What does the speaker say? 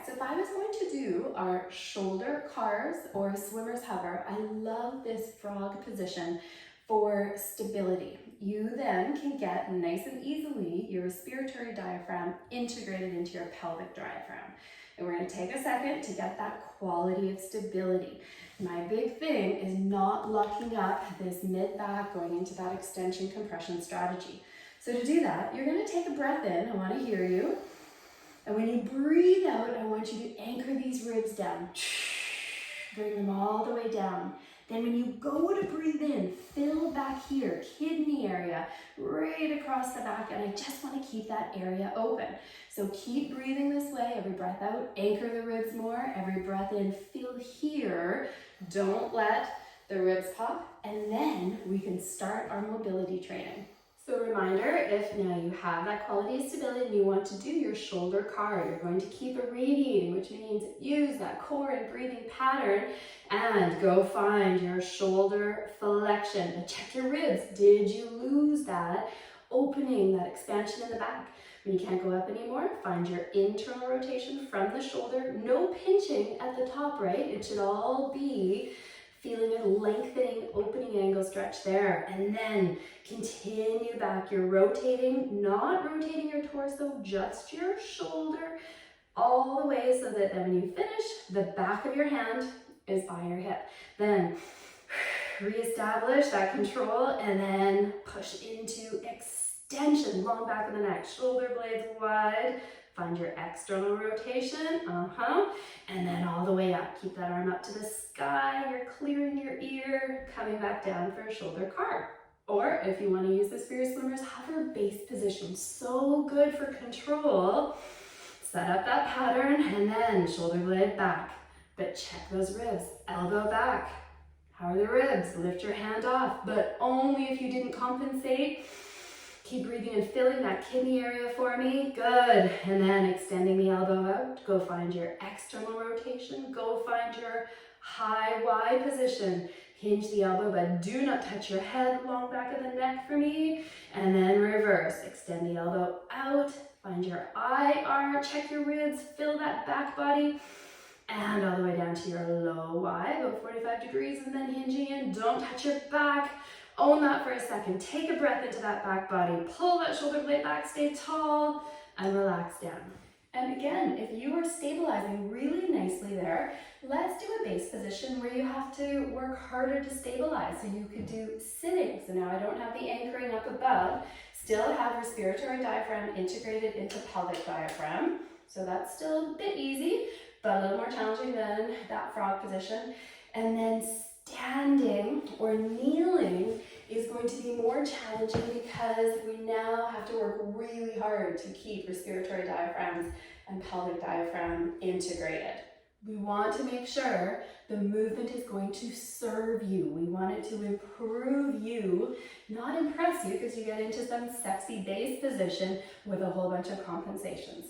so if I was going to do our shoulder cars or swimmer's hover, I love this frog position for stability. You then can get nice and easily your respiratory diaphragm integrated into your pelvic diaphragm. And we're going to take a second to get that quality of stability. My big thing is not locking up this mid-back going into that extension compression strategy. So to do that, you're going to take a breath in. I want to hear you. And when you breathe out, I want you to anchor these ribs down. Bring them all the way down. Then when you go to breathe in, fill back here, kidney area, right across the back, and I just want to keep that area open. So keep breathing this way. Every breath out, anchor the ribs more. Every breath in, feel here. Don't let the ribs pop, and then we can start our mobility training. So reminder, if now you have that quality of stability and you want to do your shoulder car, you're going to keep irradiating, which means use that core and breathing pattern and go find your shoulder flexion. But check your ribs. Did you lose that opening, that expansion in the back? When you can't go up anymore, find your internal rotation from the shoulder. No pinching at the top, right? It should all be feeling a lengthening, opening angle stretch there. And then continue back. You're rotating, not rotating your torso, just your shoulder all the way so that then when you finish, the back of your hand is by your hip. Then reestablish that control and then push into extension, long back of the neck, shoulder blades wide. Find your external rotation, and then all the way up. Keep that arm up to the sky. You're clearing your ear, coming back down for a shoulder car. Or if you want to use this for your swimmer's hover base position, so good for control. Set up that pattern and then shoulder blade back. But check those ribs, elbow back. How are the ribs? Lift your hand off, but only if you didn't compensate. Keep breathing and filling that kidney area for me. Good. And then extending the elbow out. Go find your external rotation. Go find your high Y position. Hinge the elbow, but do not touch your head. Long back of the neck for me. And then reverse. Extend the elbow out. Find your IR. Check your ribs. Fill that back body. And all the way down to your low Y. Go 45 degrees and then hinging in. Don't touch your back. Own that for a second. Take a breath into that back body. Pull that shoulder blade back, stay tall, and relax down. And again, if you are stabilizing really nicely there, let's do a base position where you have to work harder to stabilize. So you could do sitting. So now I don't have the anchoring up above. Still have respiratory diaphragm integrated into pelvic diaphragm. So that's still a bit easy, but a little more challenging than that frog position. And then standing or kneeling is going to be more challenging because we now have to work really hard to keep respiratory diaphragms and pelvic diaphragm integrated. We want to make sure the movement is going to serve you. We want it to improve you, not impress you, because you get into some sexy base position with a whole bunch of compensations.